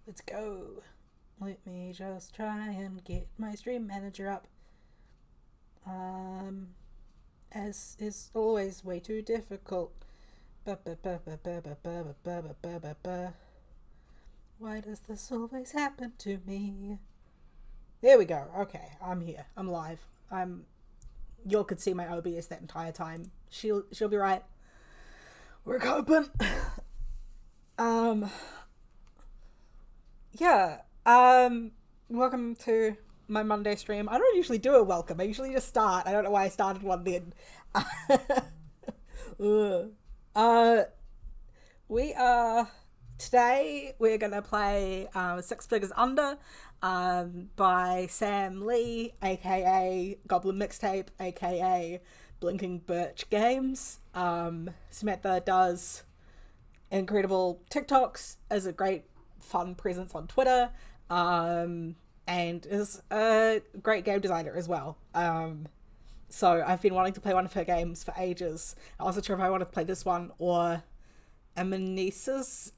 Let's go. Let me just try and get my stream manager up. As is always way too difficult. Why does this always happen to me? There we go. Okay, I'm here. I'm live. Y'all could see my OBS that entire time. She'll be right. We're open. um yeah. Welcome to my Monday stream. I don't usually do a welcome. I usually just start. I don't know why I started one then. uh we are today we're gonna play Six Figures Under by Sam Lee, aka Goblin Mixtape, aka Blinking Birch Games. Samantha does incredible TikToks, is a great fun presence on Twitter, and is a great game designer as well. So I've been wanting to play one of her games for ages. I wasn't sure if I wanted to play this one or Amnesis.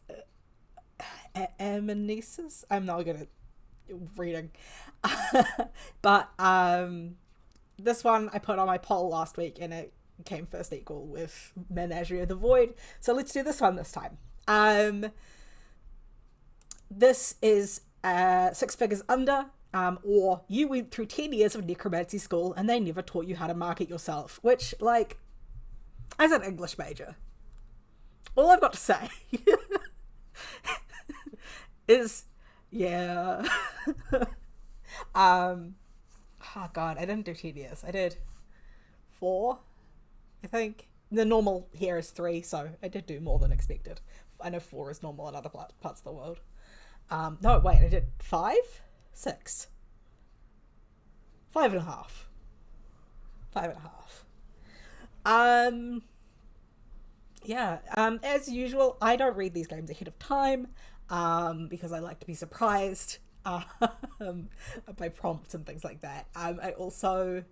Amnesis? I'm not good at reading. But this one I put on my poll last week and it came first equal with Menagerie of the Void. So let's do this one this time. This is Six Figures Under, or you went through 10 years of necromancy school and they never taught you how to market yourself, which, like, as an English major, all I've got to say is, yeah. Oh god, I didn't do 10 years. I did 4, I think. The normal here is 3, so I did do more than expected. I know 4 is normal in other parts of the world. No, wait, I did 5? 6? 5.5. 5.5. Yeah, as usual, I don't read these games ahead of time, because I like to be surprised, by prompts and things like that. I also,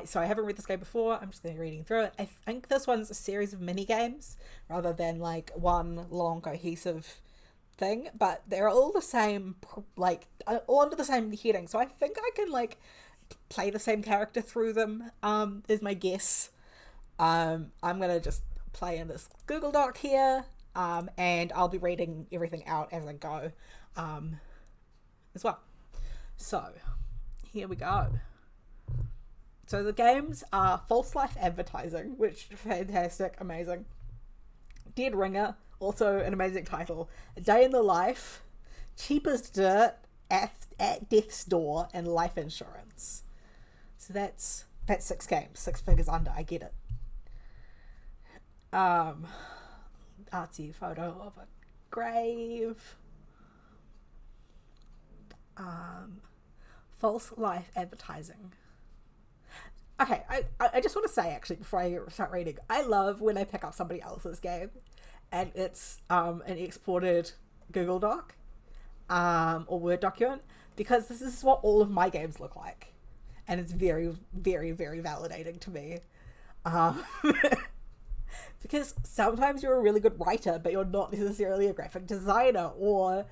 so I haven't read this game before. I'm just going to be reading through it. I think this one's a series of mini games rather than like one long cohesive thing, but they're all the same, like all under the same heading. So I think I can like play the same character through them. Is my guess. I'm gonna just play in this Google Doc here, and I'll be reading everything out as I go, as well. So here we go. So the games are False Life Advertising, which fantastic, amazing. Dead Ringer, also an amazing title. A Day in the Life, Cheap as Dirt, at Death's Door, and Life Insurance. So that's 6 games, 6 figures under. I get it. Artsy photo of a grave. False Life Advertising. Okay, I just want to say, actually, before I start reading, I love when I pick up somebody else's game and it's an exported Google Doc, or Word document, because this is what all of my games look like. And it's very, very, very validating to me. Because sometimes you're a really good writer, but you're not necessarily a graphic designer, or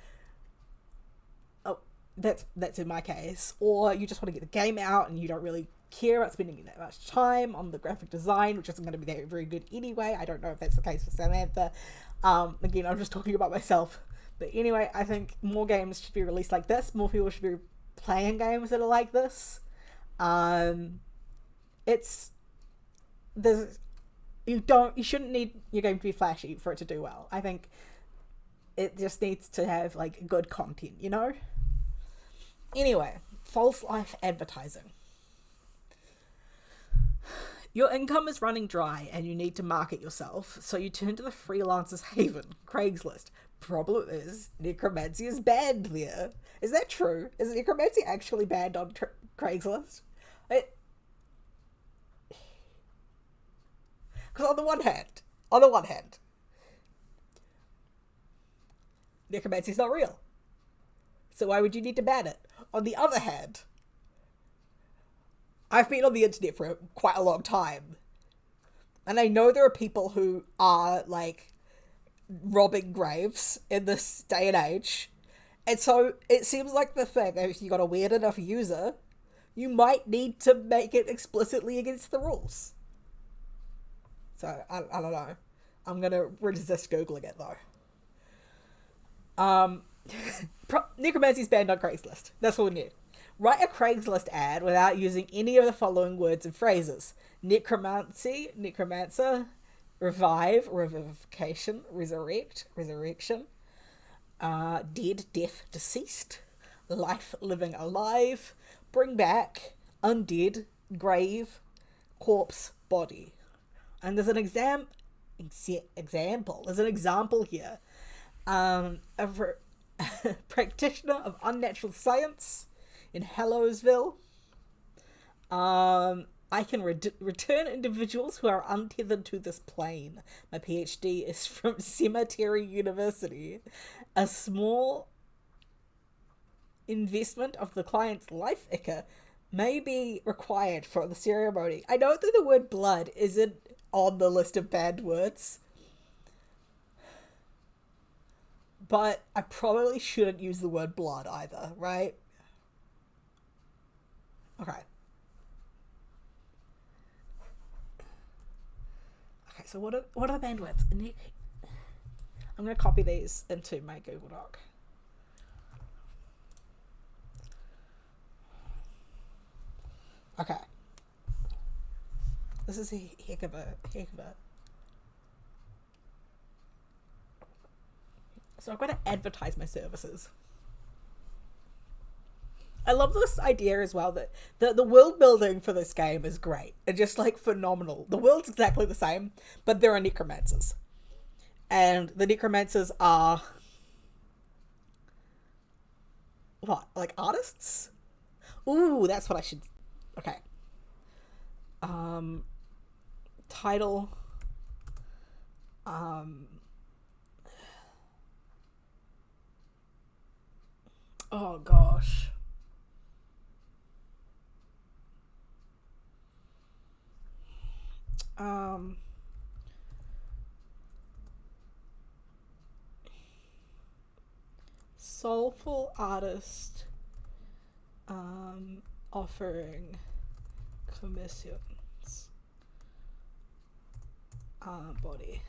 that's in my case, or you just want to get the game out and you don't really care about spending that much time on the graphic design, which isn't going to be very, very good anyway. I don't know if that's the case for Samantha. Again, I'm just talking about myself. But anyway, I think more games should be released like this. More people should be playing games that are like this. You shouldn't need your game to be flashy for it to do well. I think it just needs to have like good content, you know? Anyway, False Life Advertising. Your income is running dry and you need to market yourself, so you turn to the freelancer's haven, Craigslist. Problem is, necromancy is banned there. Is that true? Is necromancy actually banned on Craigslist? Because on the one hand, necromancy is not real. So why would you need to ban it? On the other hand, I've been on the internet for quite a long time, and I know there are people who are like robbing graves in this day and age. And so it seems like the thing, if you got a weird enough user, you might need to make it explicitly against the rules. So, I don't know. I'm going to resist Googling it, though. Necromancy's banned on Craigslist. That's all we need. Write a Craigslist ad without using any of the following words and phrases. Necromancy, necromancer, revive, revivification, resurrect, resurrection, dead, death, deceased, life, living, alive, bring back, undead, grave, corpse, body. And there's an example. There's an example here. A practitioner of unnatural science in Hallowsville. I can return individuals who are untethered to this plane. My PhD is from Cemetery University. A small investment of the client's life ichor may be required for the ceremony. I know that the word blood isn't on the list of banned words, but I probably shouldn't use the word blood either, right? Okay. Okay, so what are the banned words? I'm going to copy these into my Google Doc. Okay. This is a heck of a. So I'm going to advertise my services. I love this idea as well that the world building for this game is great. It's just like phenomenal. The world's exactly the same, but there are necromancers. And the necromancers are what? Like artists? Ooh, that's what I should. Okay. Title. Oh gosh. Soulful artist offering commissions. Body.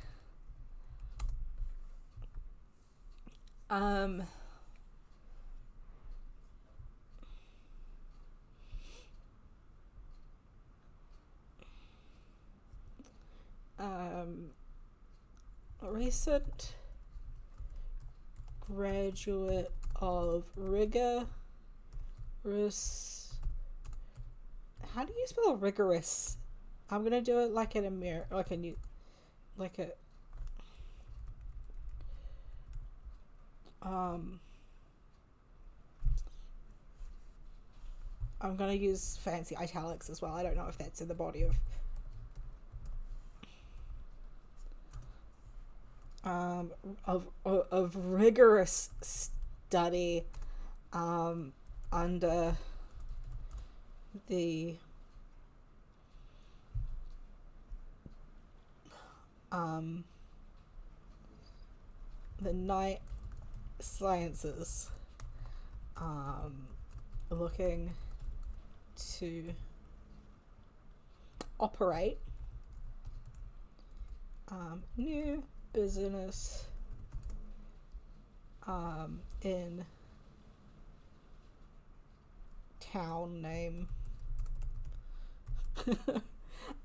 Recent graduate of rigorous. How do you spell rigorous? I'm gonna do it like an I'm gonna use fancy italics as well. I don't know if that's in the body of rigorous study under the night sciences, looking to operate new business in town name.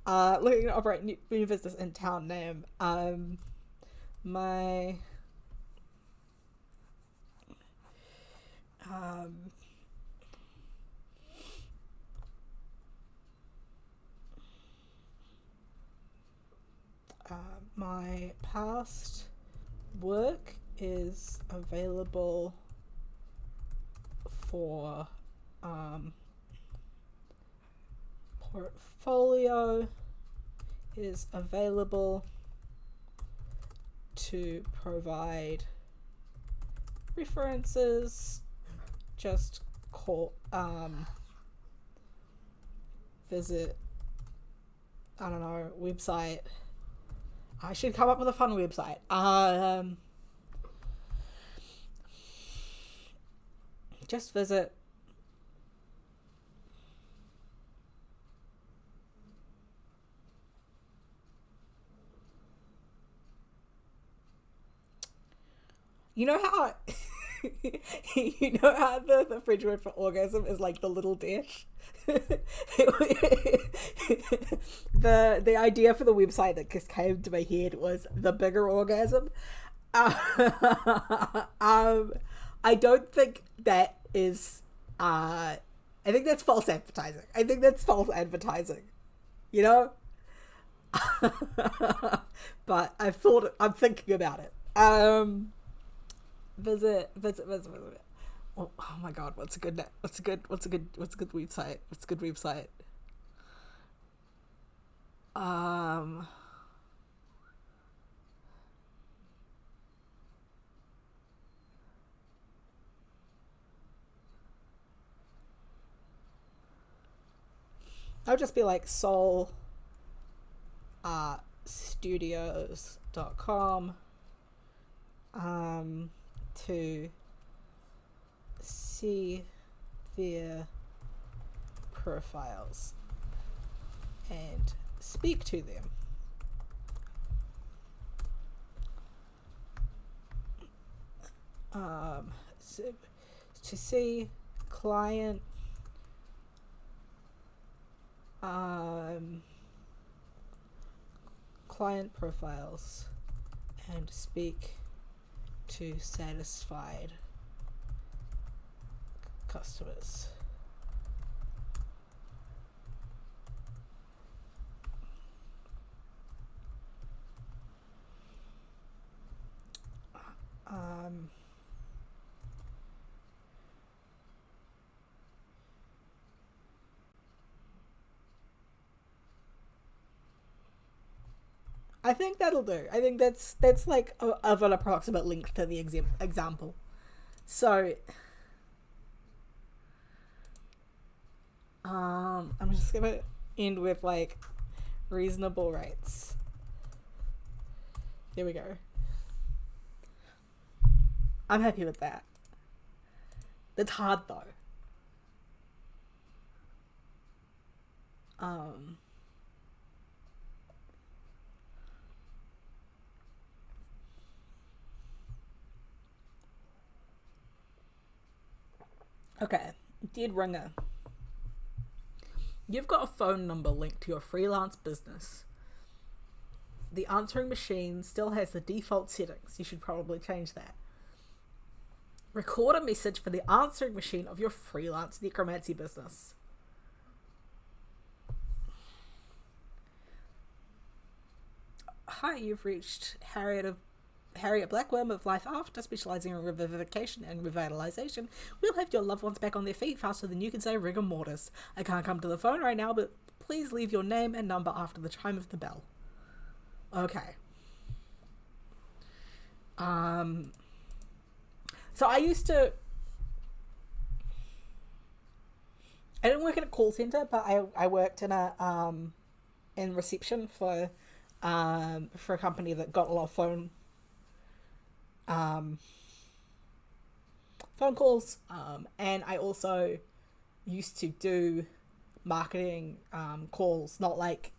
Looking to operate new business in town name. My my past work is available for portfolio is available to provide references. Just call visit, I don't know, website I should come up with a fun website. Just visit. You know how you know how the French word for orgasm is like the little death? The idea for the website that just came to my head was the bigger orgasm. Um, I don't think that is. I think that's false advertising. I think that's false advertising. You know. But I'm thinking about it. Visit. Oh my god, what's a good website? What's a good website? Um, I'll just be like soul studios.com to see their profiles and speak to them. So, to see client client profiles and speak to satisfied customers. Um, I think that'll do. I think that's like of an approximate link to the example. So, I'm just gonna end with like reasonable rates. There we go. I'm happy with that. That's hard though. Um, okay, dead ringer. You've got a phone number linked to your freelance business. The answering machine still has the default settings. You should probably change that. Record a message for the answering machine of your freelance necromancy business. Hi, you've reached Harriet Blackworm of Life After, specialising in revivification and revitalisation. We'll have your loved ones back on their feet faster than you can say rigor mortis. I can't come to the phone right now, but please leave your name and number after the chime of the bell. Okay. So I didn't work in a call centre, but I worked in in reception for a company that got a lot of phone calls, and I also used to do marketing calls, not like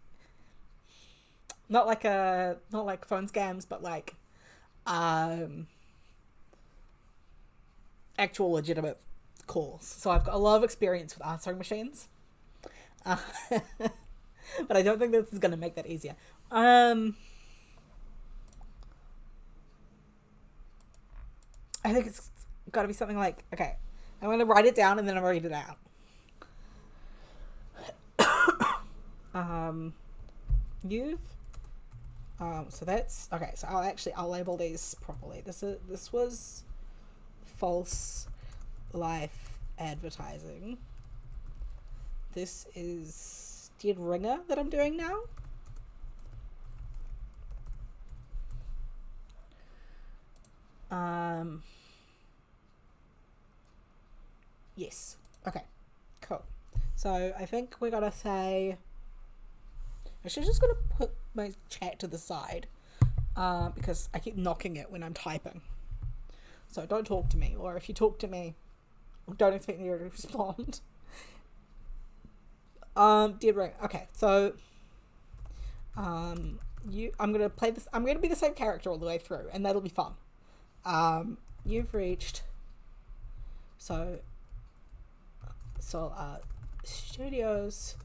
phone scams, but like actual legitimate calls. So I've got a lot of experience with answering machines, uh, but I don't think this is going to make that easier. I think it's got to be something like, okay, I'm going to write it down and then I'll read it out. You've so that's okay. So I'll label these properly. This was false life advertising. This is dead ringer that I'm doing now. Yes. Okay. Cool. So I think we're gonna say I should just gonna put my chat to the side. because I keep knocking it when I'm typing. So don't talk to me, or if you talk to me, don't expect me to respond. Dead ring. Okay, so I'm gonna play this. I'm gonna be the same character all the way through, and that'll be fun. You've reached Soul Art Studios,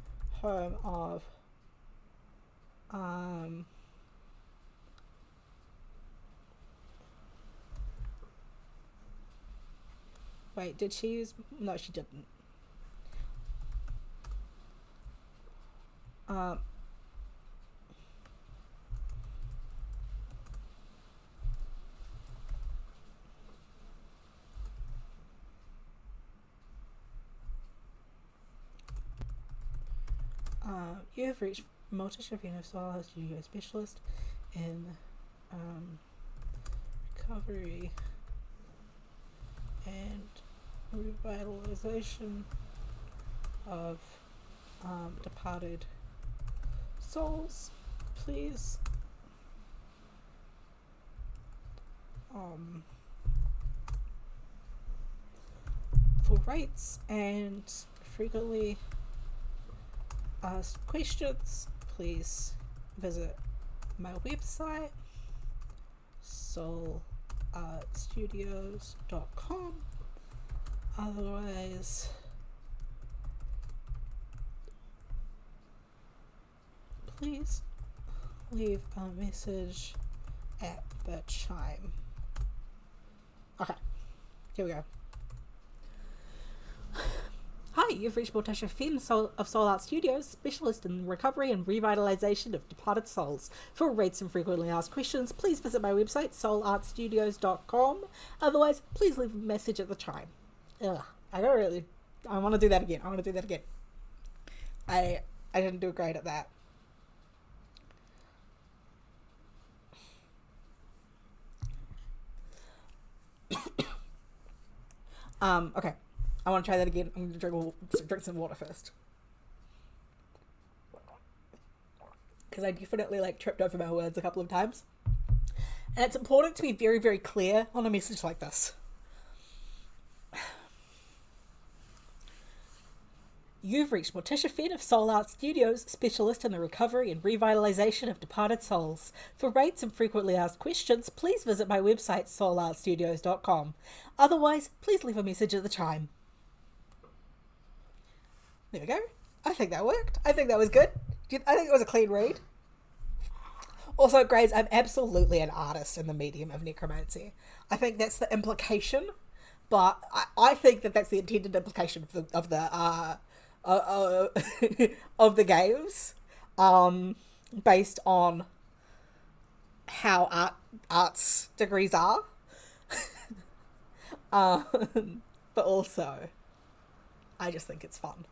home of wait, did she use? No, she didn't. You have reached Multi-Shavino Solar Studio Specialist in recovery and revitalization of departed souls. Please for rates and frequently asked questions, please visit my website soulartstudios.com. Otherwise, please leave a message at the chime. Okay, here we go. Hi, you've reached Morticia Finn of Soul Art Studios, specialist in recovery and revitalization of departed souls. For rates and frequently asked questions, please visit my website, soulartstudios.com. Otherwise, please leave a message at the chime. Ugh, I want to do that again. I didn't do great at that. Okay. I want to try that again. I'm going to drink some water first. Because I definitely tripped over my words a couple of times. And it's important to be very, very clear on a message like this. You've reached Morticia Finn of Soul Art Studios, specialist in the recovery and revitalization of departed souls. For rates and frequently asked questions, please visit my website, soulartstudios.com. Otherwise, please leave a message at the chime. There we go. I think that worked. I think that was good. I think it was a clean read. Also, Grace, I'm absolutely an artist in the medium of necromancy. I think that's the implication, but I think that's the intended implication of the of the games, based on how arts degrees are. But also, I just think it's fun.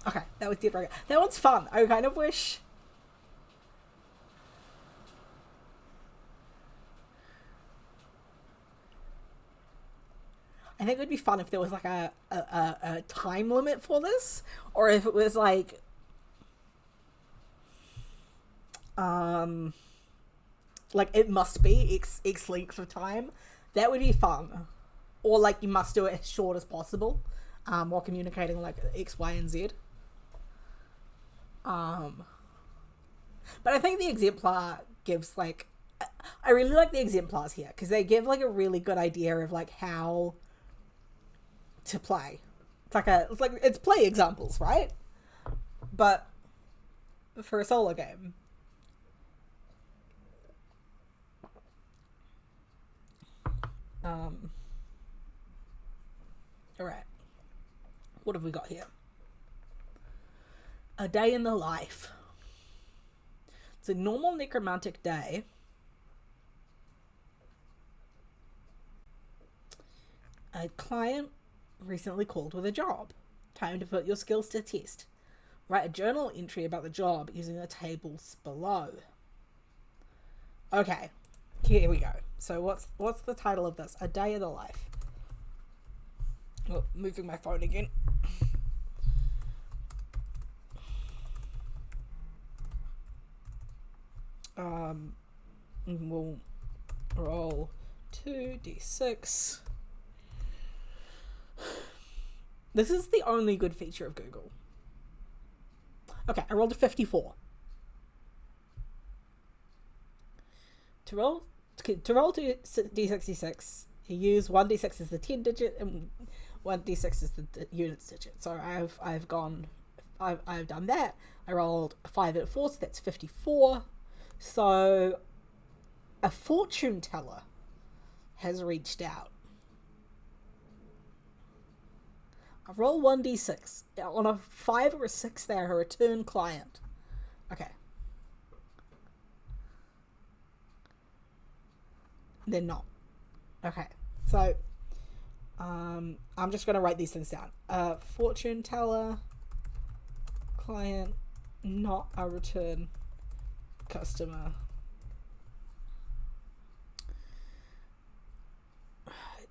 Okay, that was Dead Roger. That one's fun. I kind of wish. I think it would be fun if there was a time limit for this, or if it was it must be X length of time. That would be fun. Or you must do it as short as possible, while communicating X, Y, and Z. But I think the exemplar gives I really like the exemplars here because they give a really good idea of how to play. It's play examples, right? But for a solo game. Alright. What have we got here? A day in the life. It's a normal necromantic day. A client recently called with a job. Time to put your skills to test. Write a journal entry about the job using the tables below. Okay, here we go. So what's the title of this? A day in the life. Oh, moving my phone again. We'll roll 2d6. This is the only good feature of Google. Okay, I rolled a 54. To roll 2d66, you use 1d6 as the 10 digit and 1d6 as the units digit. So I've done that. I rolled a 5 and a 4, so that's 54. So a fortune teller has reached out. I roll 1d6. On a 5 or a 6, they are a return client. Okay. They're not. Okay. So, I'm just going to write these things down. Fortune teller, client, not a return customer.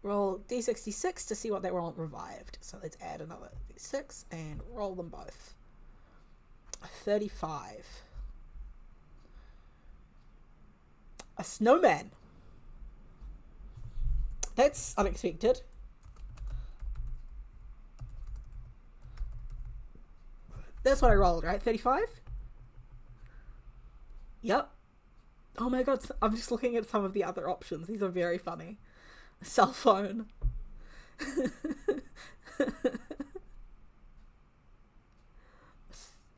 Roll d66 to see what they want revived. So let's add another d6 and roll them both. 35. A snowman. That's unexpected. That's what I rolled, right? 35? Yep. Oh my god, I'm just looking at some of the other options. These are very funny. Cell phone.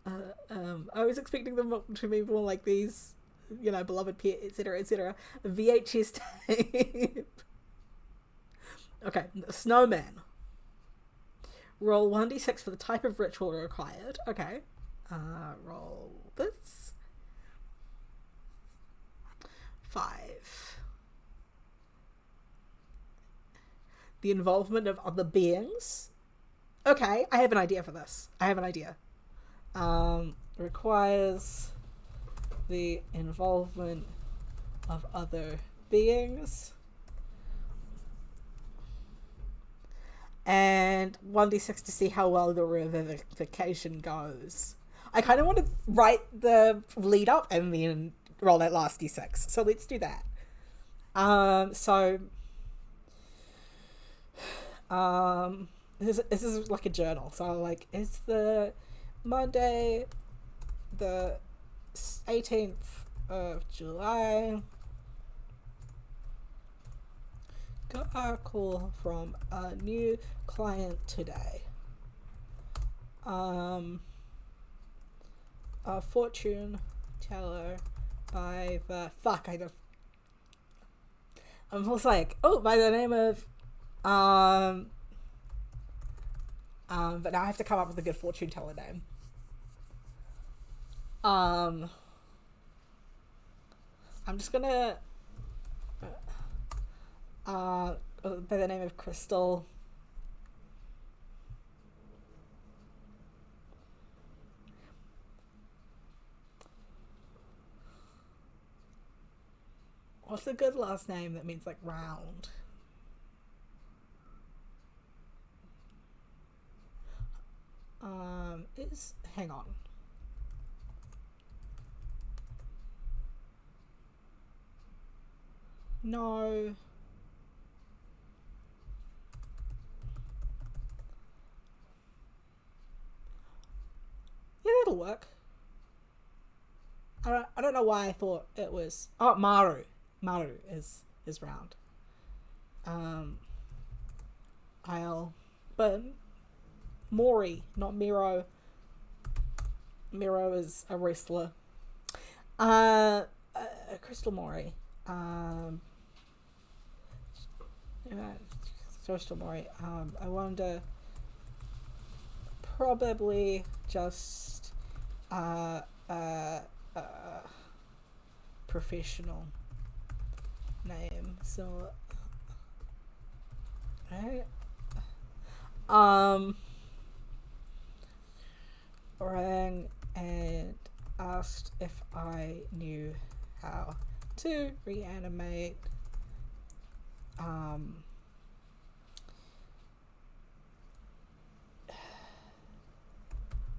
I was expecting them to be more like these, beloved pet, etc., etc. VHS tape. Okay, snowman. Roll 1d6 for the type of ritual required. Okay. Roll this. 5. The involvement of other beings. Okay, I have an idea for this. Requires the involvement of other beings. And 1d6 to see how well the revivification goes. I kind of want to write the lead up and then roll that last d6. So let's do that. This is like a journal. So like, it's the Monday, the 18th of July. Got a call from a new client today. A fortune teller by the I'm just like, by the name of but now I have to come up with a good fortune teller name. I'm just gonna by the name of Crystal. What's a good last name that means like round? Hang on. No. Yeah, that'll work. I don't know why I thought it was. Oh, Maru. Maru is round. But Mori, not Miro. Miro is a wrestler. Crystal Mori. Crystal Mori. I wonder. Probably just professional name. So, right. Rang and asked if I knew how to reanimate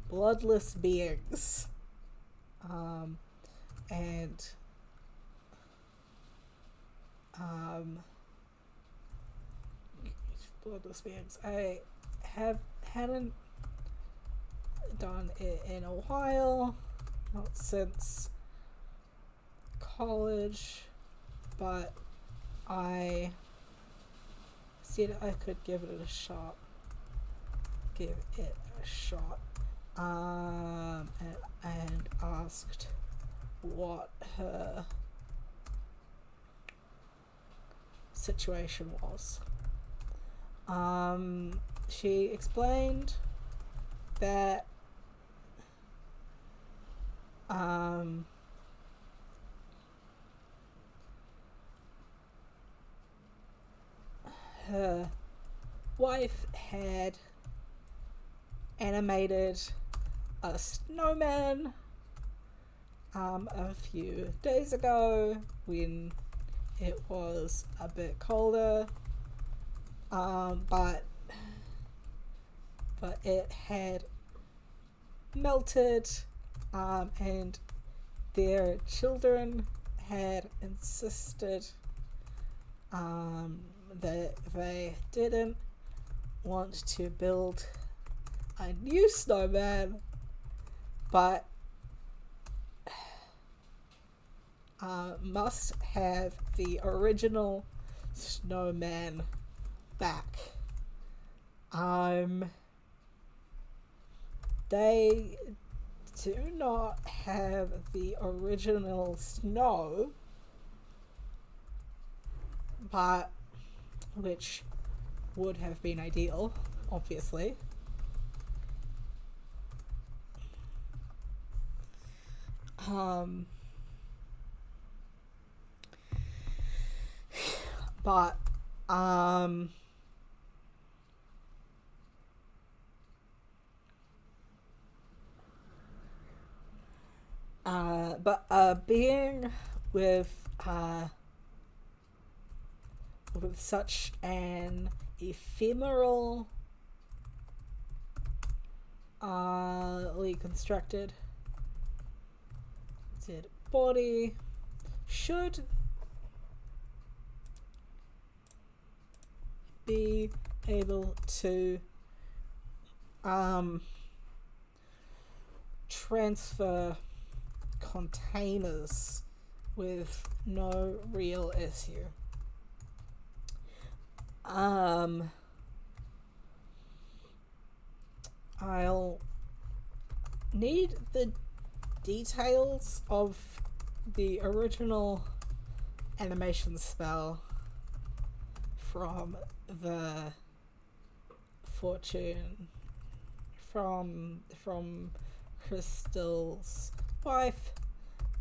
bloodless beings, and Um, bloodless beings. I hadn't done it in a while, not since college, but I said I could give it a shot. And asked what her situation was. She explained that her wife had animated a snowman a few days ago when it was a bit colder, but it had melted, and their children had insisted that they didn't want to build a new snowman, but must have the original snowman back. They do not have the original snow, but which would have been ideal, obviously. But being with such an ephemeral constructed body should be able to transfer containers with no real issue. I'll need the details of the original animation spell from the fortune from Crystal's wife,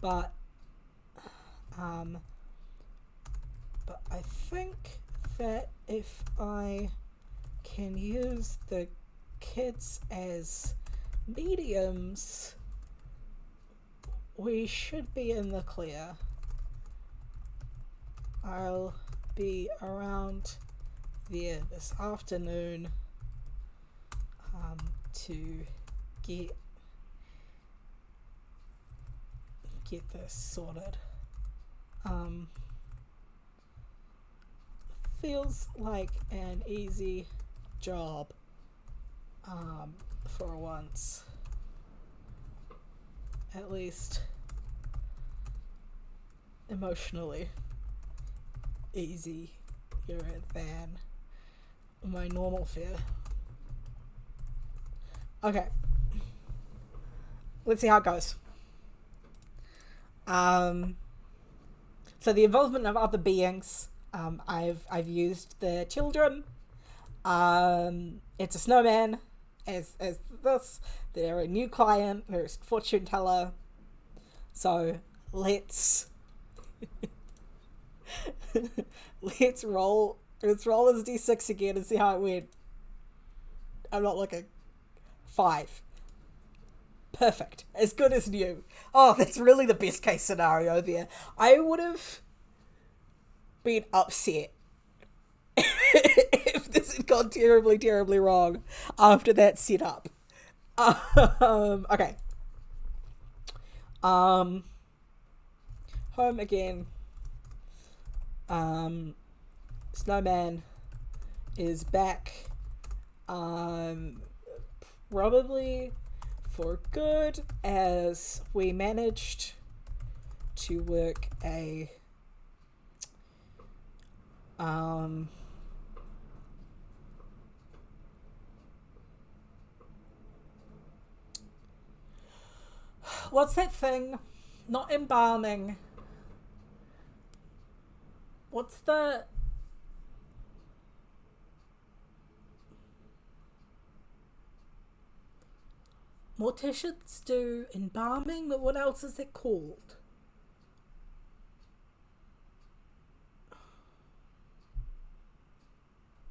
but I think that if I can use the kids as mediums, we should be in the clear. I'll be around there this afternoon to get this sorted. Feels like an easy job for once, at least emotionally easier than my normal fare. Okay, let's see how it goes. So the involvement of other beings. I've used the children. It's a snowman. As this, they're a new client. They're a fortune teller. So let's let's roll this d6 again and see how it went. I'm not looking. 5. Perfect. As good as new. Oh, that's really the best case scenario there. I would have been upset if this had gone terribly, terribly wrong after that setup. Okay. Home again. Snowman is back. Probably for good, as we managed to work a what's that thing? Not embalming. What's the morticians do embalming, but what else is it called?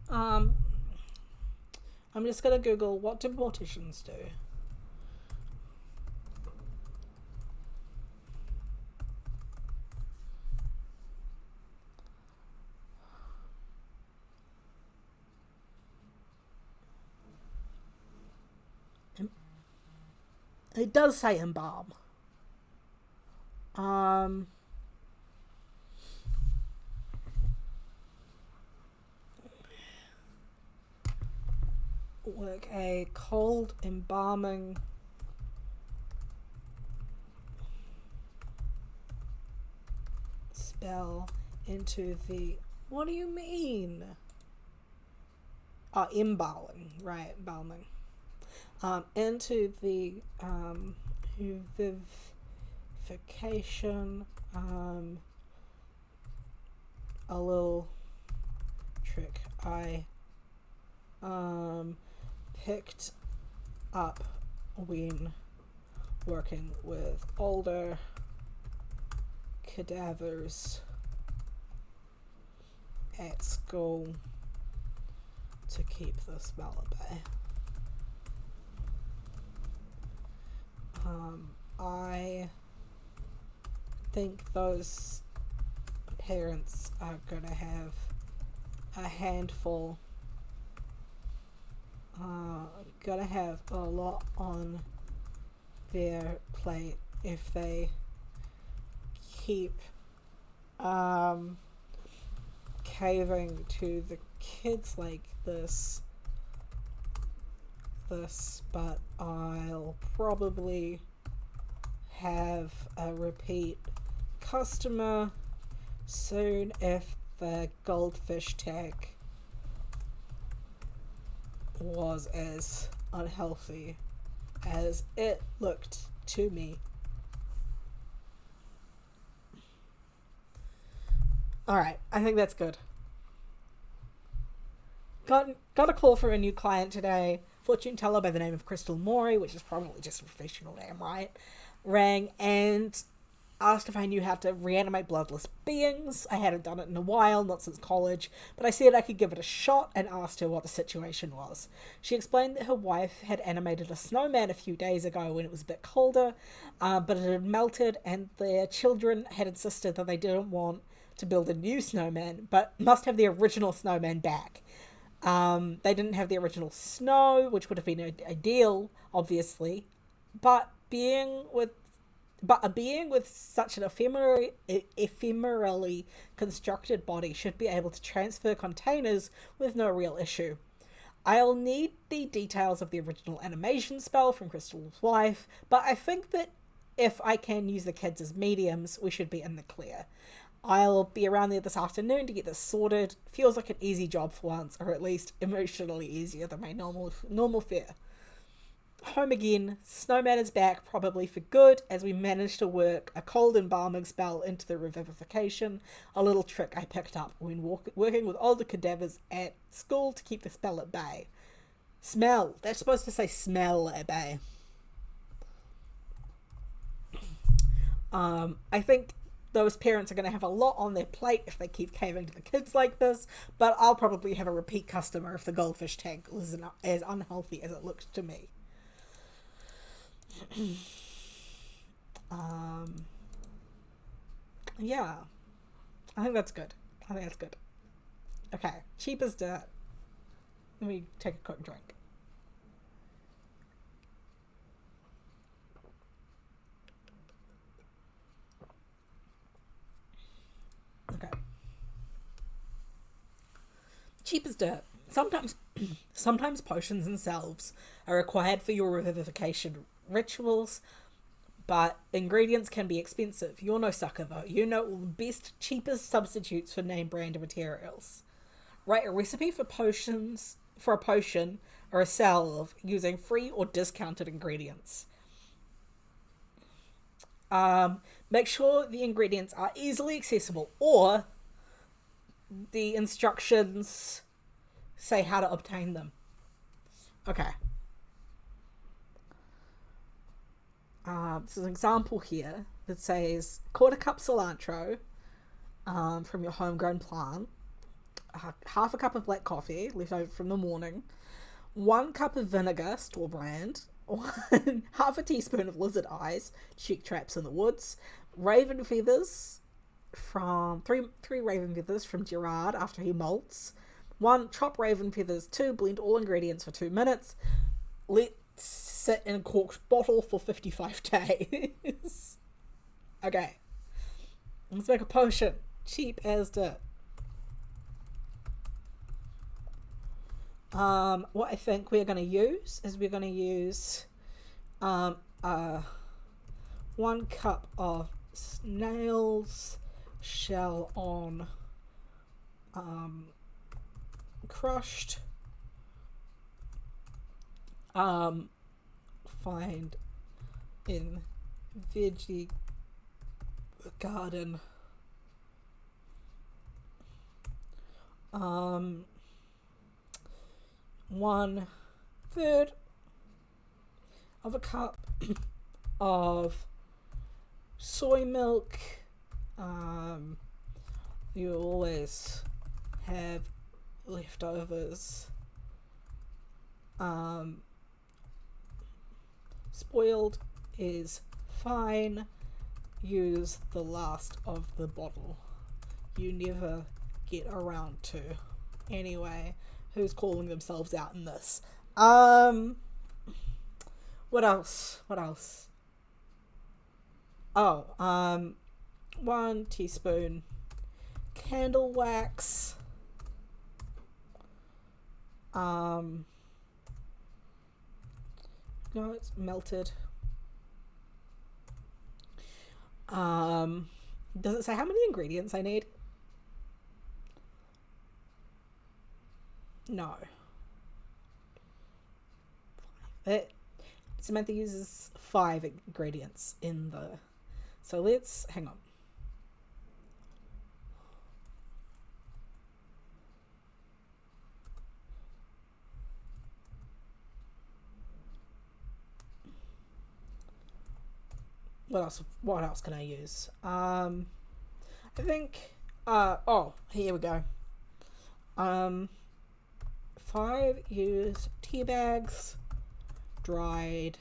Um, I'm just gonna Google what do morticians do. It does say embalm. Um, work a cold embalming spell into the. What do you mean? Embalming, right? Embalming. Into the vivification. A little trick I picked up when working with older cadavers at school to keep the smell at bay. I think those parents are gonna have a handful, gonna have a lot on their plate if they keep caving to the kids like this, but I'll probably have a repeat customer soon if the goldfish tank was as unhealthy as it looked to me. Alright, I think that's good. Got a call from a new client today. Fortune teller by the name of Crystal Mori, which is probably just a professional name, right? Rang and asked if I knew how to reanimate bloodless beings. I hadn't done it in a while, not since college, but I said I could give it a shot and asked her what the situation was. She explained that her wife had animated a snowman a few days ago when it was a bit colder, but it had melted, and their children had insisted that they didn't want to build a new snowman, but must have the original snowman back. They didn't have the original snow, which would have been ideal, obviously, but a being with such an ephemerally constructed body should be able to transfer containers with no real issue. I'll need the details of the original animation spell from Crystal's wife, but I think that if I can use the kids as mediums, we should be in the clear. I'll be around there this afternoon to get this sorted. Feels like an easy job for once, or at least emotionally easier than my normal fare. Home again, Snowman is back, probably for good, as we managed to work a cold embalming spell into the revivification, a little trick I picked up when working with older cadavers at school to keep the spell at bay. Smell. They're supposed to say smell at bay. I think those parents are going to have a lot on their plate if they keep caving to the kids like this, but I'll probably have a repeat customer if the goldfish tank is as unhealthy as it looks to me. Yeah, I think that's good. Okay, cheap as dirt. Let me take a quick drink. Okay. cheap as dirt. Sometimes potions and salves are required for your revivification rituals, but ingredients can be expensive. You're no sucker though. You know all the best, cheapest substitutes for name brand materials. Write a recipe for a potion or a salve using free or discounted ingredients. Make sure the ingredients are easily accessible, or the instructions say how to obtain them. Okay. There's an example here that says quarter cup cilantro from your homegrown plant, half a cup of black coffee left over from the morning, 1 cup of vinegar, store brand, half a teaspoon of lizard eyes, check traps in the woods, raven feathers from three raven feathers from Gerard after he molts, 1 chop raven feathers, 2 blend all ingredients for 2 minutes, let sit in a corked bottle for 55 days. Okay, let's make a potion, cheap as dirt. What I think we're going to use is 1 cup of snail's shell on crushed, find in veggie garden, 1/3 of a cup of soy milk. You always have leftovers. Spoiled is fine. Use the last of the bottle. You never get around to. Anyway, who's calling themselves out in this? What else? Oh, 1 teaspoon candle wax. No, it's melted. Does it say how many ingredients I need? No. Samantha uses 5 ingredients in the... So let's... Hang on. What else can I use? I think... oh, here we go. 5 use tea bags, dried,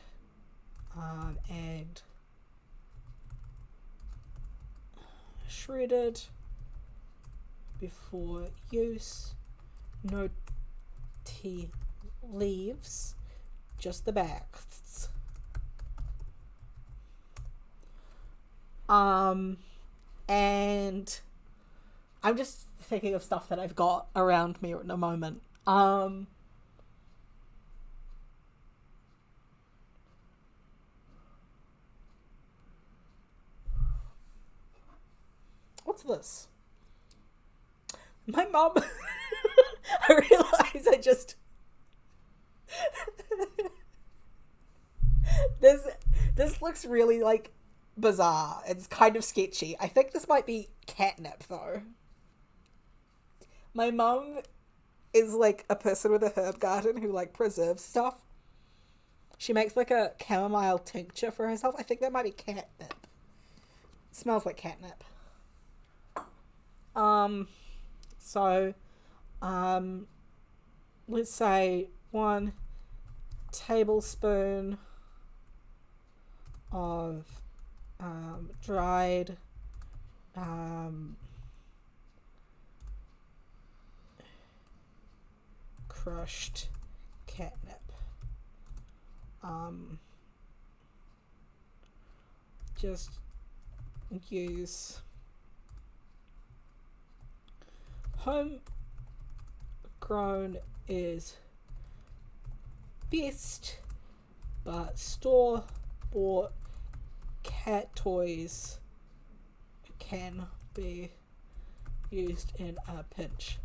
and shredded before use. No tea leaves, just the bags. And I'm just thinking of stuff that I've got around me at the moment. What's this? My mum. I realize I just this looks really like bizarre. It's kind of sketchy. I think this might be catnip though. My mum is like a person with a herb garden who like preserves stuff. She makes like a chamomile tincture for herself. I think that might be catnip. It smells like catnip. So let's say 1 tablespoon of dried crushed catnip. Just use home grown is best, but store bought cat toys can be used in a pinch.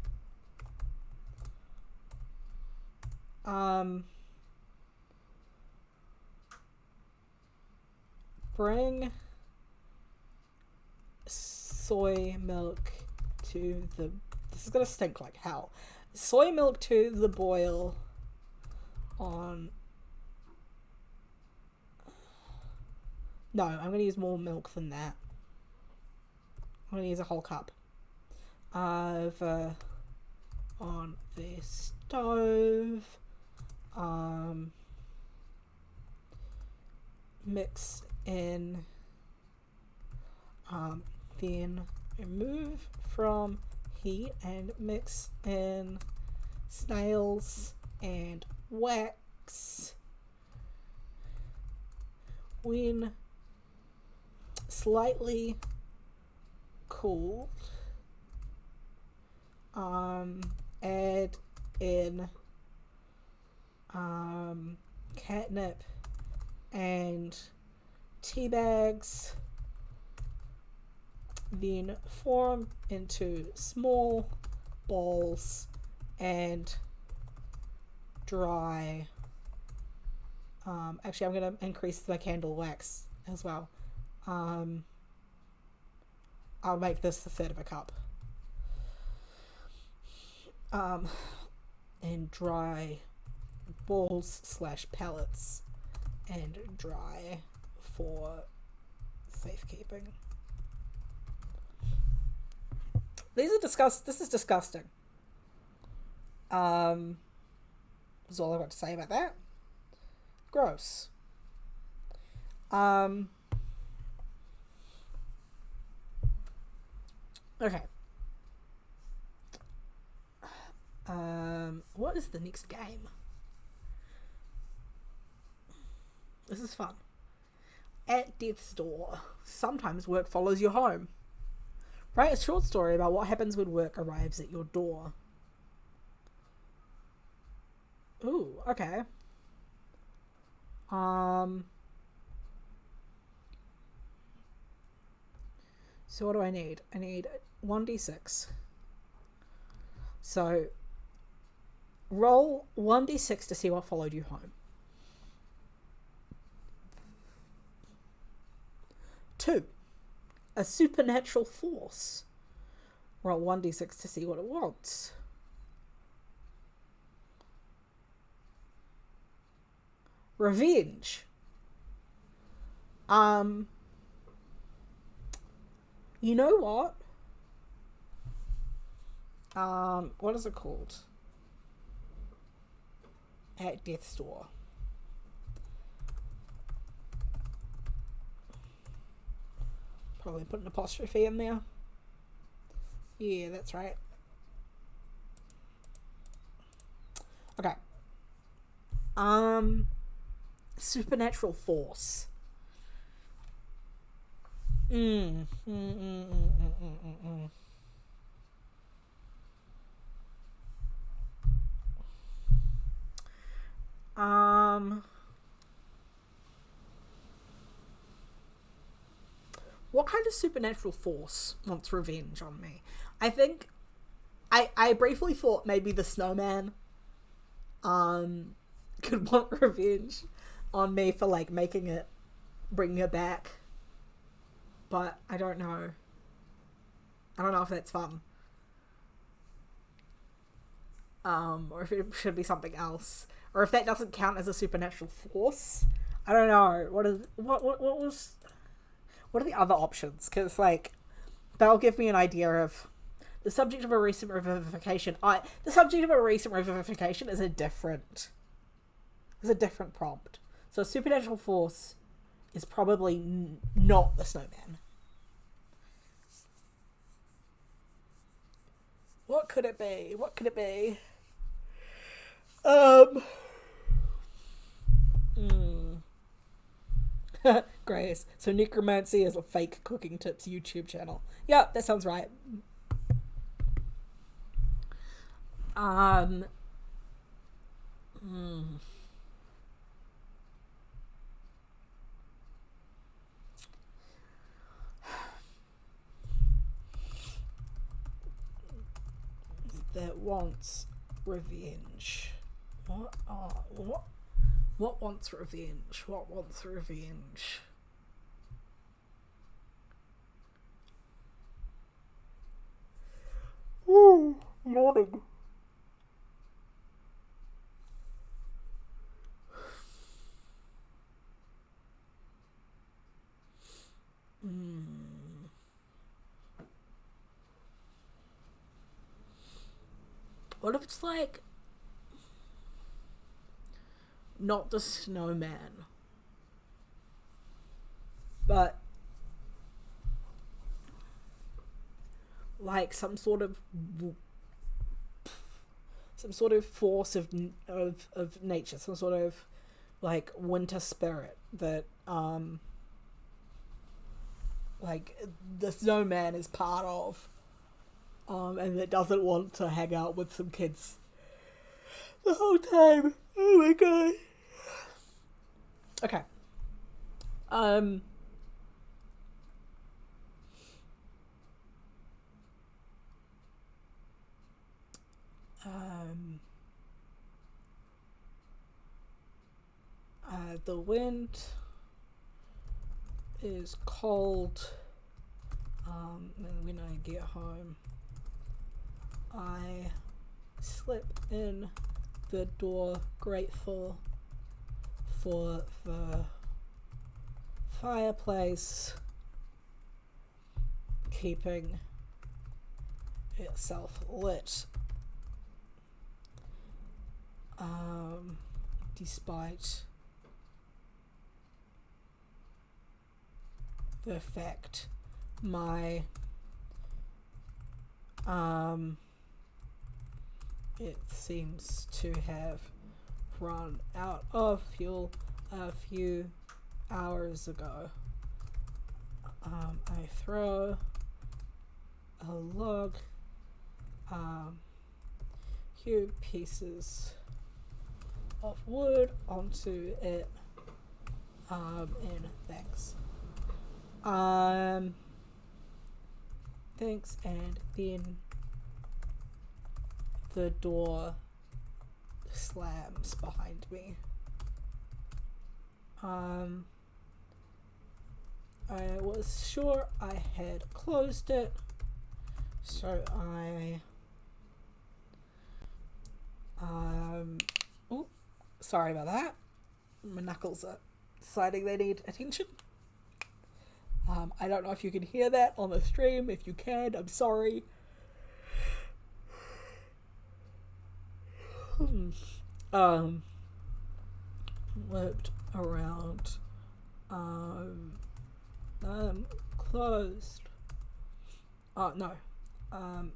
Bring soy milk to the... This is gonna stink like hell. Soy milk to the boil on... No, I'm gonna use more milk than that. I'm gonna use a whole cup. Over on the stove. Mix in, then remove from heat and mix in snails and wax. When slightly cooled, add in catnip and tea bags, then form into small balls and dry. Actually, I'm going to increase the candle wax as well. I'll make this a third of a cup. And dry balls / pellets and dry for safekeeping. This is disgusting. That's all I've got to say about that. Gross. Okay. What is the next game? This is fun. At death's door, sometimes work follows you home. Write a short story about what happens when work arrives at your door. Ooh, okay. So what do I need? I need 1d6. So roll 1d6 to see what followed you home. 2. A supernatural force. Roll 1d6 to see what it wants. Revenge. You know what? What is it called? At death's door. Probably put an apostrophe in there. Yeah, that's right. Okay. Supernatural force. What kind of supernatural force wants revenge on me? I think I briefly thought maybe the snowman could want revenge on me for like bringing it back, but I don't know if that's fun, or if it should be something else, or if that doesn't count as a supernatural force. I don't know. What are the other options? Because like that'll give me an idea of the subject of a recent revivification. The subject of a recent revivification is a different prompt. So supernatural force is probably not the snowman. What could it be? Grace. So necromancy is a fake cooking tips YouTube channel. Yeah, that sounds right. Um, that wants revenge. What wants revenge? What wants revenge? Ooh, yawning. What if it's like not the snowman, but like some sort of force of nature, some sort of like winter spirit that like the snowman is part of, and that doesn't want to hang out with some kids the whole time. Oh my god. Okay. The wind is cold. And when I get home, I slip in the door, grateful for the fireplace keeping itself lit, despite the fact my it seems to have run out of fuel a few hours ago. I throw a log, few pieces of wood onto it, and thanks. Thanks, and then the door slams behind me. I was sure I had closed it, so I oh, sorry about that. My knuckles are deciding they need attention. I don't know if you can hear that on the stream. If you can, I'm sorry. Looked around. I'm closed. No. I'm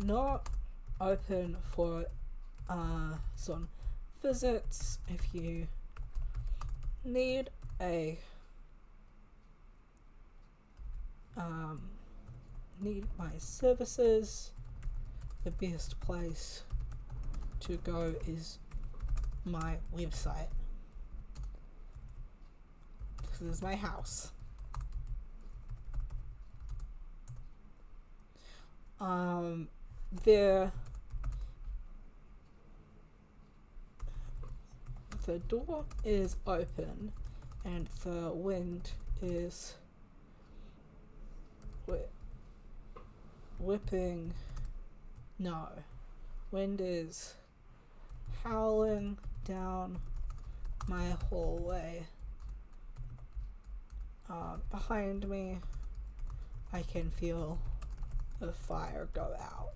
not open for some visits. If you need need my services, the best place to go is my website. This is my house. The door is open and the wind is whipping. No, wind is howling down my hallway. Behind me, I can feel the fire go out.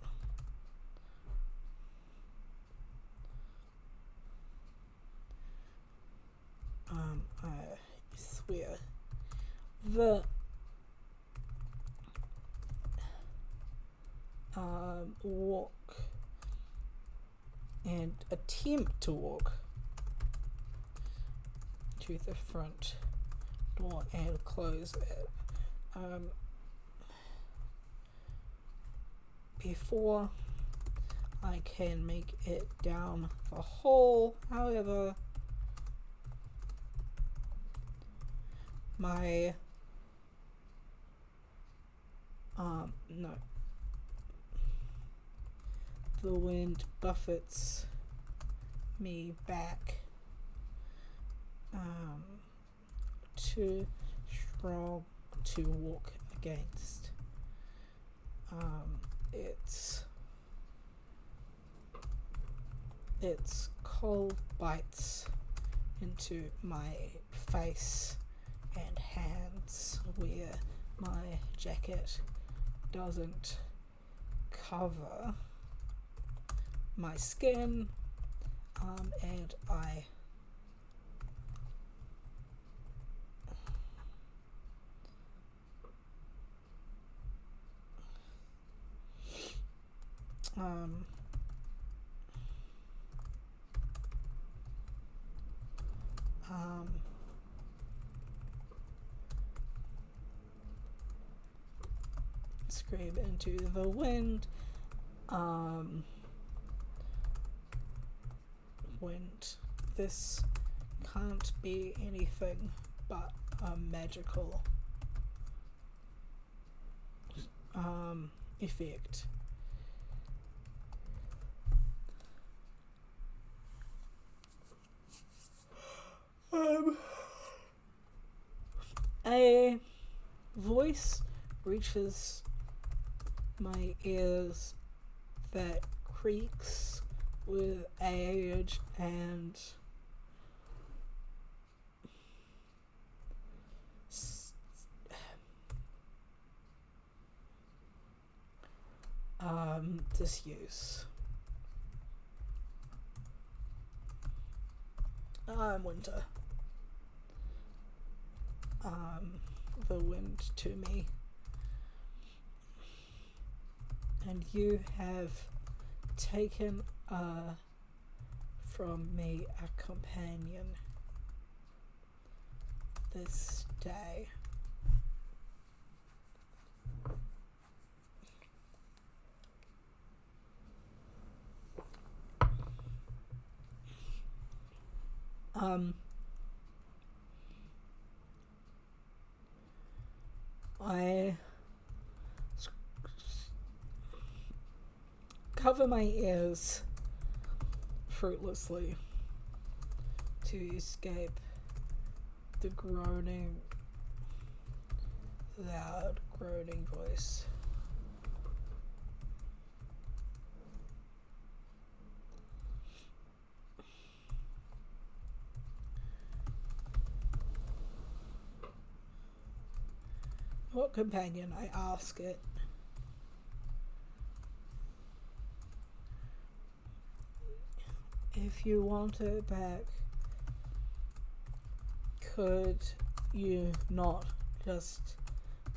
I swear, the walk and attempt to walk to the front door and close it. Before I can make it down the hole. However, my no, the wind buffets me back, too strong to walk against. Its cold bites into my face and hands where my jacket doesn't cover my skin, and I scream into the wind. Wind. This can't be anything but a magical effect. A voice reaches my ears that creaks with age and disuse. Winter. The wind to me. And you have taken from me a companion this day. I cover my ears fruitlessly to escape the loud groaning voice. What companion? I ask it. If you want it back, could you not just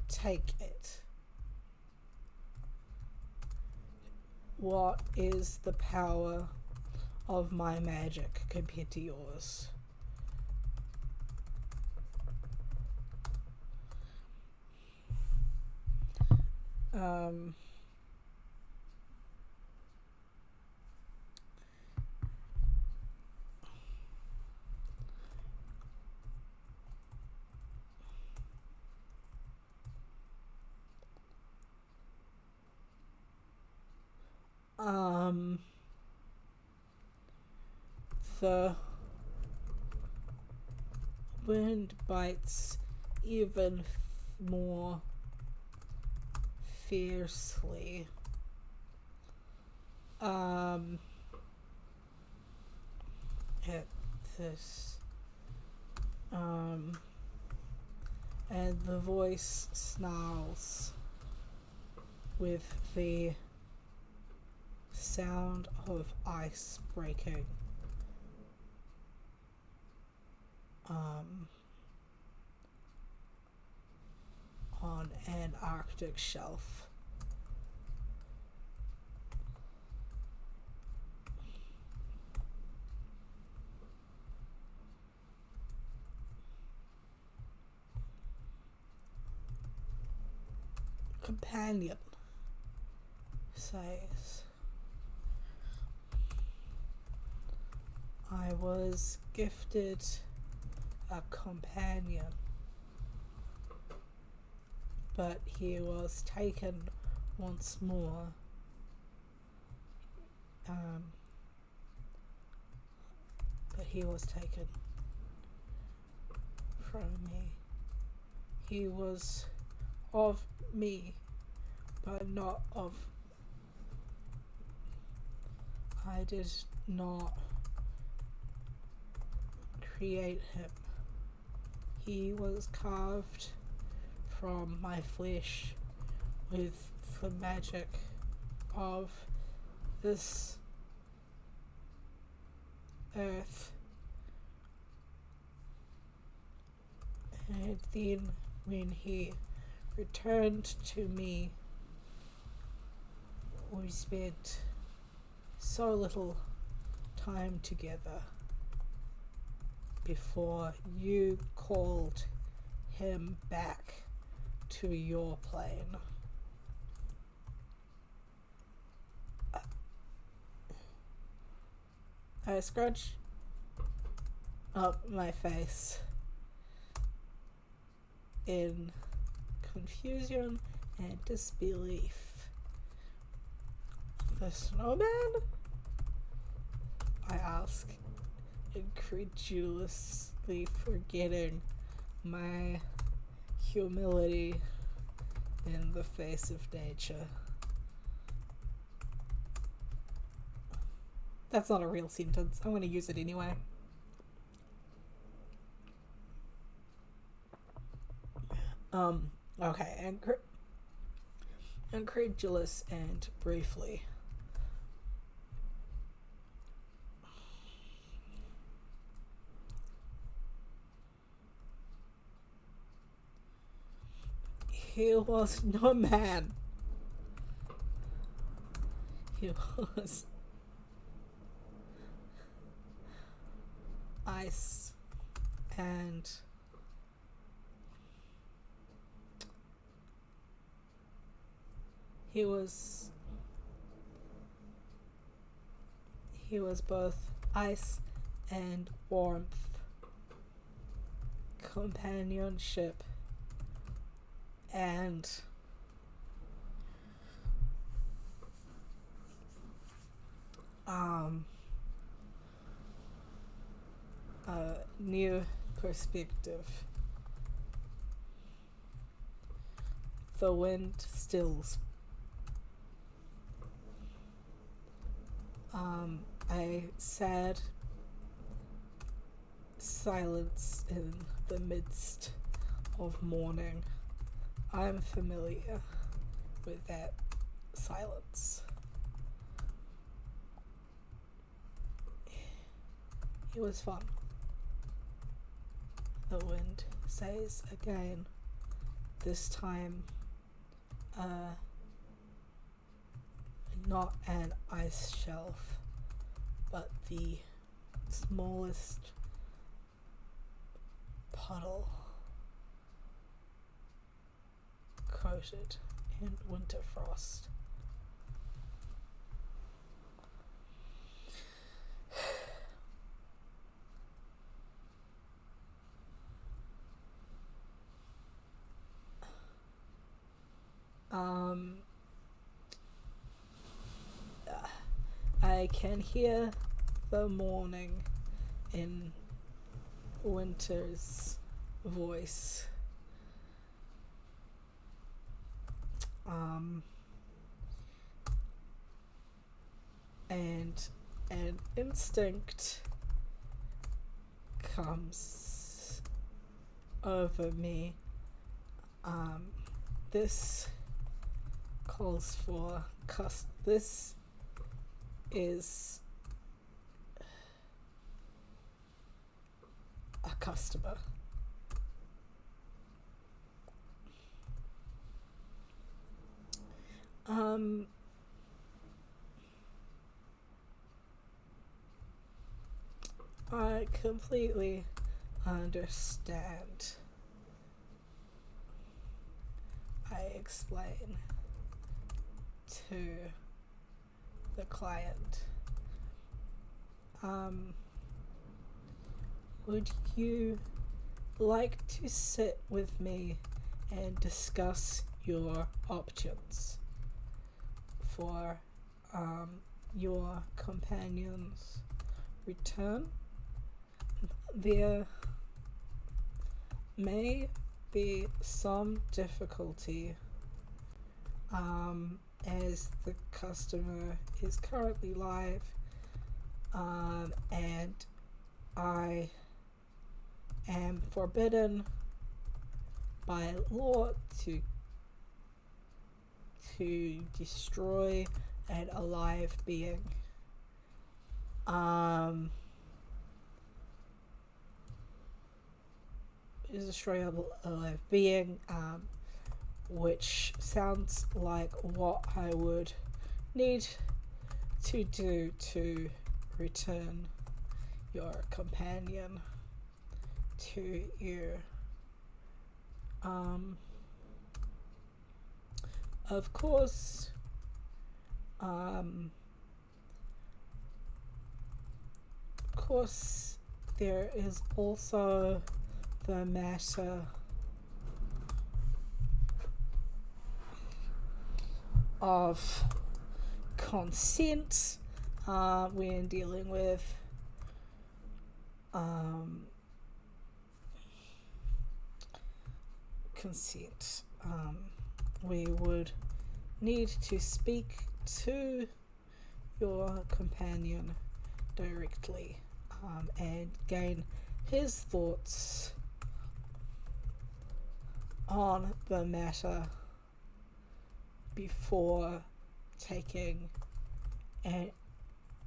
take it? What is the power of my magic compared to yours? The wind bites even more fiercely. At this, and the voice snarls with the sound of ice breaking. On an Arctic shelf. Companion says, I was gifted a companion, but he was taken once more. But he was taken from me. He was of me, but not of. I did not create him. He was carved from my flesh with the magic of this earth. And then when he returned to me, we spent so little time together before you called him back to your plane. I scrunch up my face in confusion and disbelief. The snowman? I ask, incredulously forgetting my humility in the face of nature. That's not a real sentence. I'm going to use it anyway. Okay, incredulous and briefly. He was no man. He was ice and he was both ice and warmth, companionship, and a new perspective. The wind stills. A sad silence in the midst of mourning. I'm familiar with that silence. It was fun. The wind says again, this time not an ice shelf, but the smallest puddle coated in winter frost. I can hear the morning in winter's voice. And an instinct comes over me. This calls for this is a customer. I completely understand. I explain to the client. would you like to sit with me and discuss your options for your companion's return? There may be some difficulty as the customer is currently live, and I am forbidden by law to destroy an alive being. Destroy a live being, which sounds like what I would need to do to return your companion to you. Of course, there is also the matter of consent when dealing with consent. We would need to speak to your companion directly and gain his thoughts on the matter before taking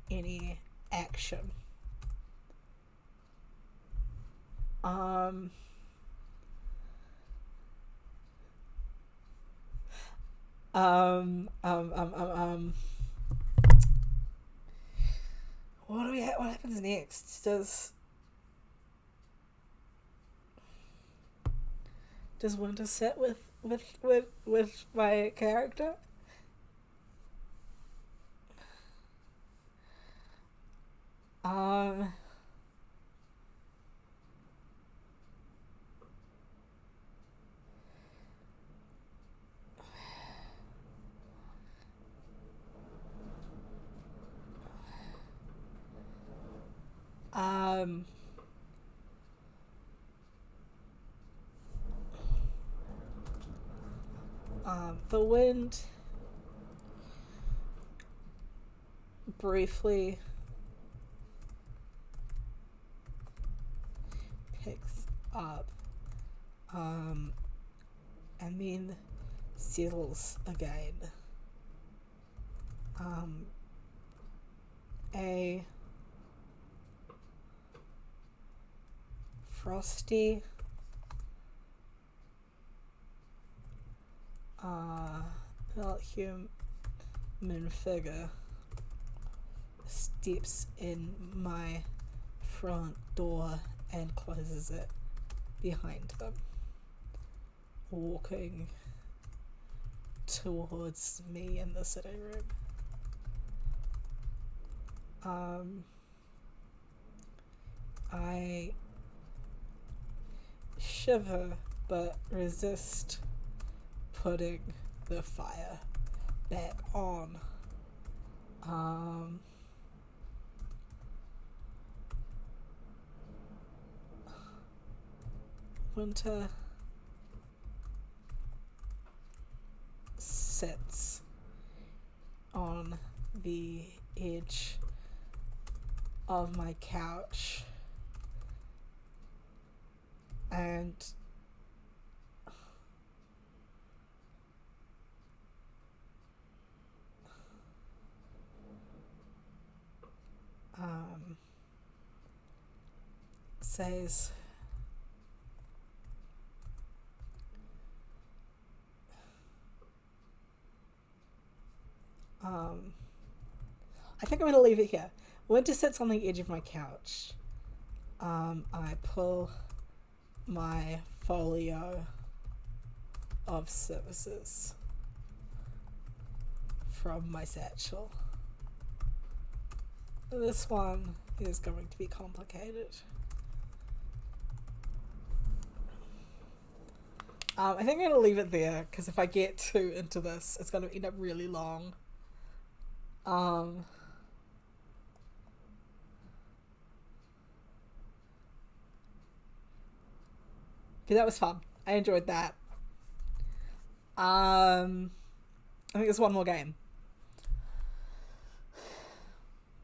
any action. What happens next? Does Winter sit with my character? Um the wind briefly picks up and then settles again. A frosty not human figure steps in my front door and closes it behind them, walking towards me in the sitting room. I shiver but resist putting the fire back on. Winter sits on the edge of my couch and says, I think I'm going to leave it here. Winter sits on the edge of my couch. I pull my folio of services from my satchel. This one is going to be complicated. I think I'm gonna leave it there because if I get too into this, it's gonna end up really long. Um, but that was fun. I enjoyed that. I think there's one more game.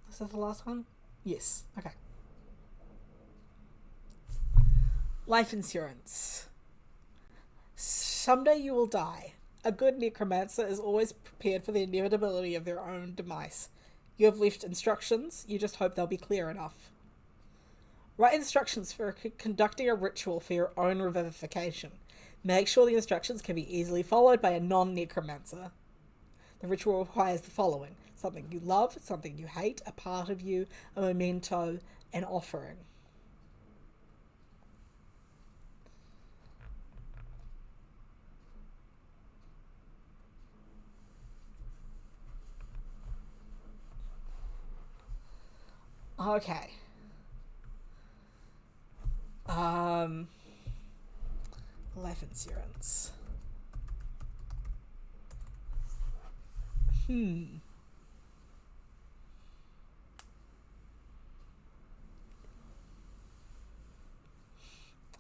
Is that the last one? Yes. Okay. Life insurance. Someday you will die. A good necromancer is always prepared for the inevitability of their own demise. You have left instructions, you just hope they'll be clear enough. Write instructions for conducting a ritual for your own revivification. Make sure the instructions can be easily followed by a non necromancer. The ritual requires the following: something you love, something you hate, a part of you, a memento, an offering. Okay. Um, Life insurance. Hmm.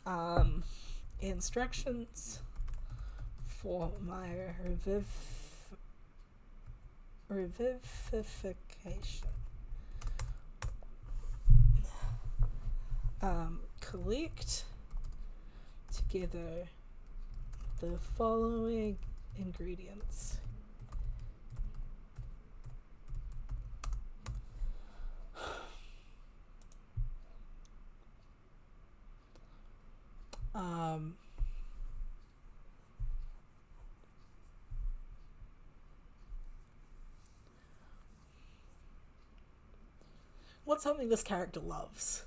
Um, Instructions for my revivification. Collect together the following ingredients. Um, what's something this character loves?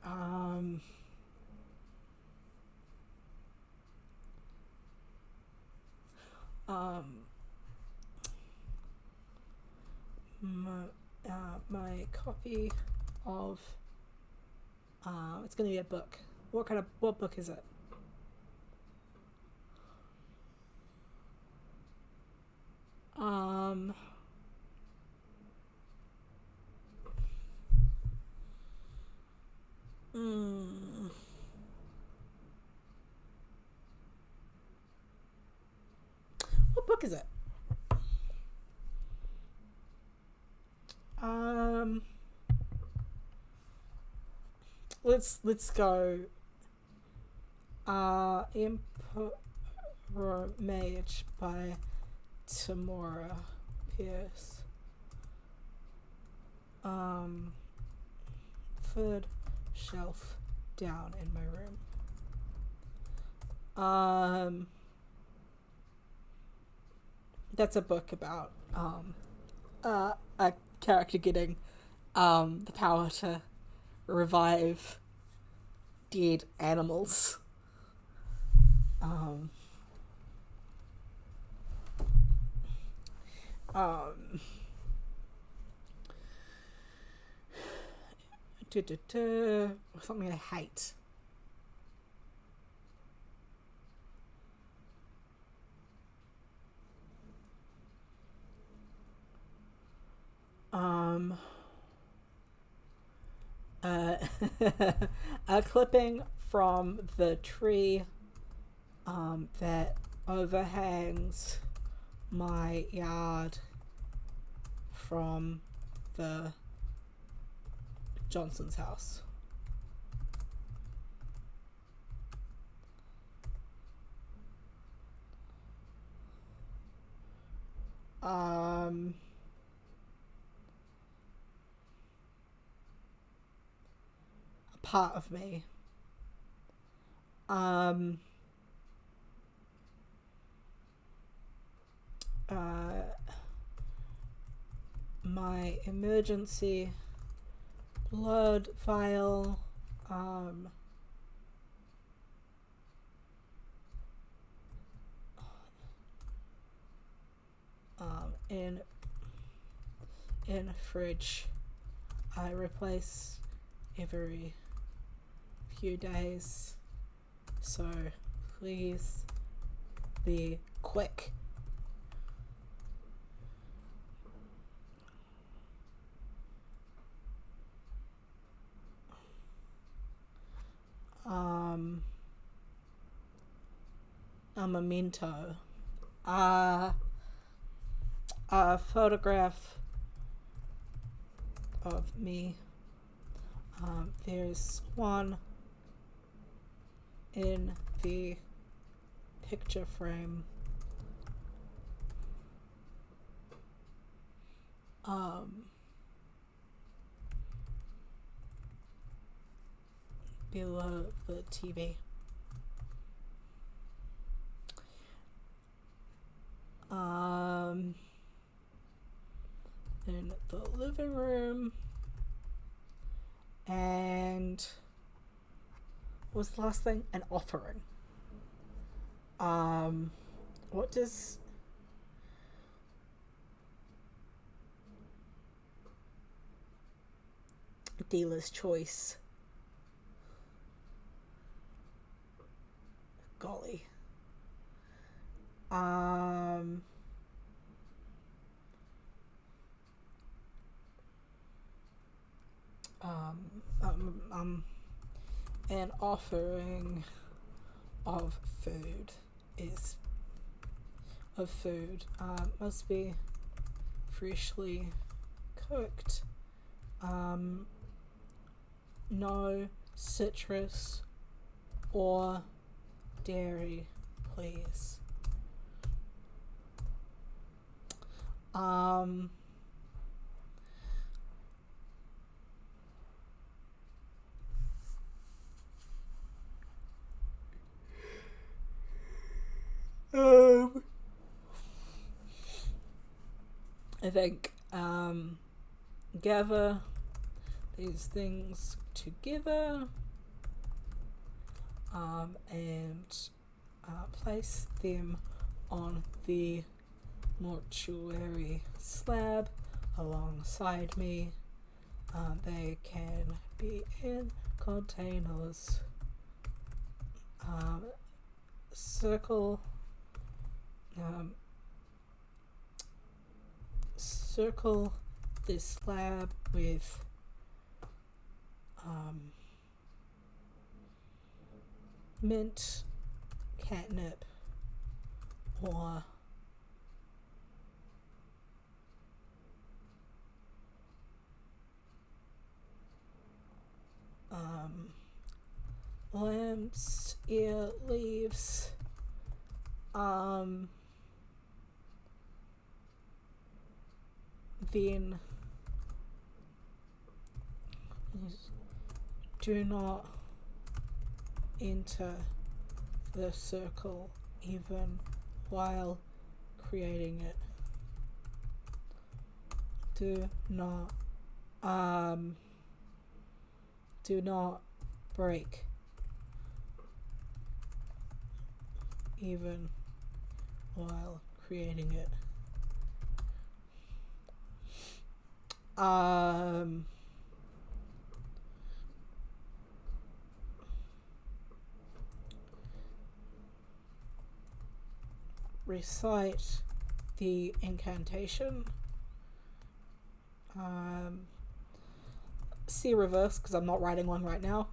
Um, um, my, my copy of it's going to be a book. What book is it? Um, mm, what book is it? Um, let's go. Emperor Mage by Tamora Pierce. Um, third shelf down in my room. That's a book about a character getting the power to revive dead animals. Um, um, Something I hate. Um, uh, a clipping from the tree that overhangs my yard from the Johnson's house. Um, a part of me. Um, uh, my emergency blood vial. Um, in fridge. I replace every few days, so please be quick. A memento. A photograph of me. There's one in the picture frame. Below the TV. In the living room. And what was the last thing? An offering. What does dealer's choice? Golly. An offering of food must be freshly cooked. No citrus or dairy, please. I think gather these things together and place them on the mortuary slab alongside me. They can be in containers. Circle this slab with mint, catnip, or lamb's ear leaves. Then do not enter the circle even while creating it. Do not break even while creating it. Recite the incantation. See reverse because I'm not writing one right now.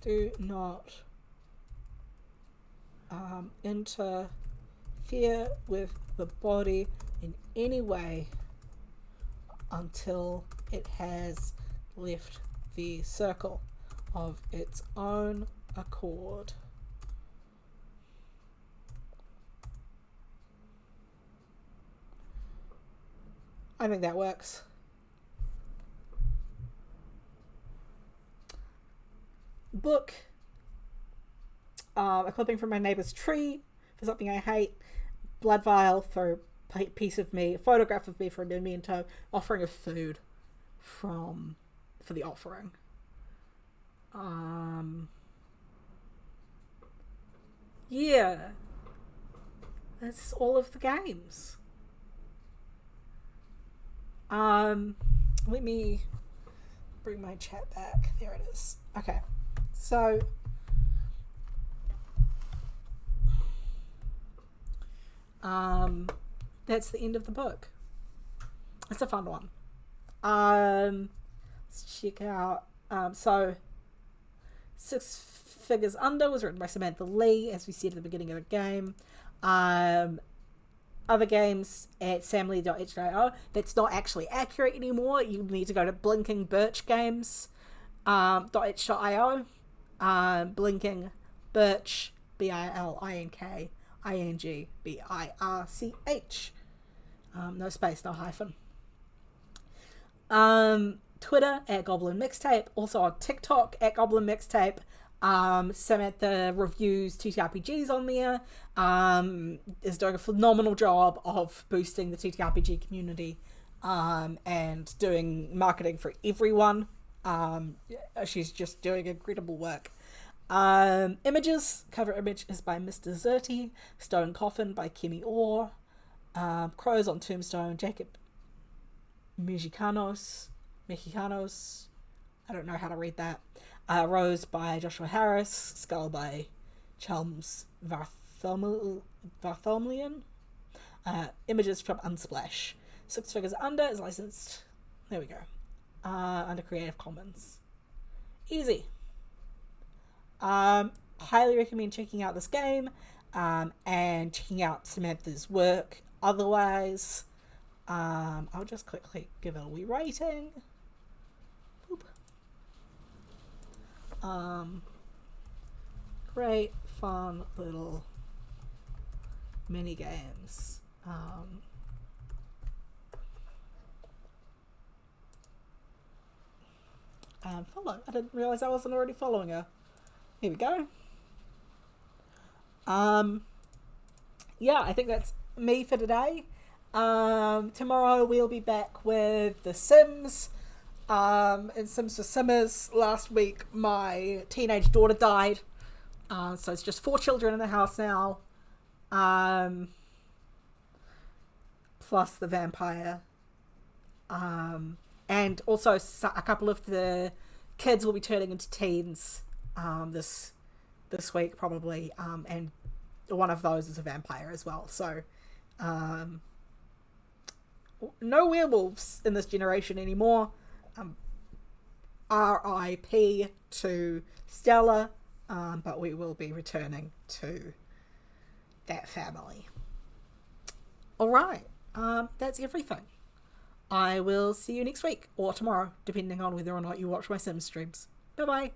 Do not interfere with the body in any way until it has left the circle of its own accord. I think that works. Book. A clipping from my neighbour's tree for something I hate. Blood vial for a piece of me. A photograph of me for a memento. Offering of food for the offering. Yeah. That's all of the games. Let me bring my chat back. There it is. Okay. So that's the end of the book. It's a fun one. Let's check out. So Six Figures Under was written by Samantha Lee, as we said at the beginning of the game. Other games at samlee.htio. That's not actually accurate anymore. You need to go to blinkingbirch.io. Blinking Birch, BILINKINGBIRCH. No space, no hyphen. Twitter at Goblin Mixtape. Also on TikTok at Goblin Mixtape. Samantha reviews TTRPGs on there. Is doing a phenomenal job of boosting the TTRPG community and doing marketing for everyone. She's just doing incredible work. Images. Cover image is by Mr. Zerti. Stone Coffin by Kimmy Orr. Crows on Tombstone, Jacob Mexicanos. I don't know how to read that. Rose by Joshua Harris. Skull by Chalmers Bartholomew. Images from Unsplash. Six Figures Under is licensed. There we go. Under Creative Commons. Easy. Highly recommend checking out this game and checking out Samantha's work. Otherwise, I'll just quickly give it a wee rating. Boop. Great, fun little mini games. Follow. I didn't realize I wasn't already following her. Here we go. Yeah, I think that's me for today. Tomorrow we'll be back with The Sims. In Sims for Simmers, last week my teenage daughter died. So it's just 4 children in the house now. Plus the vampire. And also a couple of the kids will be turning into teens this week probably. And one of those is a vampire as well. So no werewolves in this generation anymore. R.I.P. to Stella, but we will be returning to that family. Alright, that's everything. I will see you next week, or tomorrow, depending on whether or not you watch my Sims streams. Bye bye.